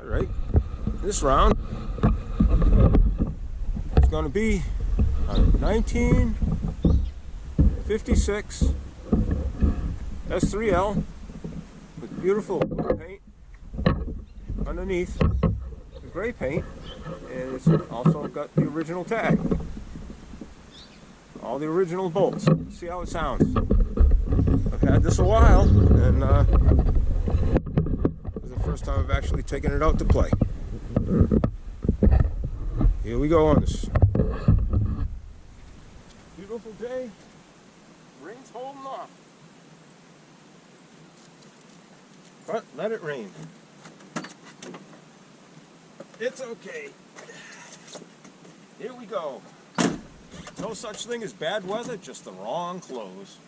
Alright, this round is going to be a 1956 S3L with beautiful blue paint underneath the gray paint, and it's also got the original tag. All the original bolts. See how it sounds. I've had this a while, and this is the first time I've actually taken it out to play. Here we go on this beautiful day. Rain's holding off. But let it rain. It's okay. Here we go. No such thing as bad weather, just the wrong clothes.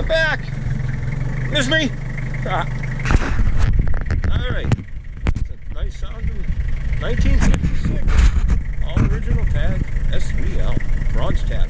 Back! Miss me? Alright. That's a nice sounding 1956. All original tag S3L Bronze tab.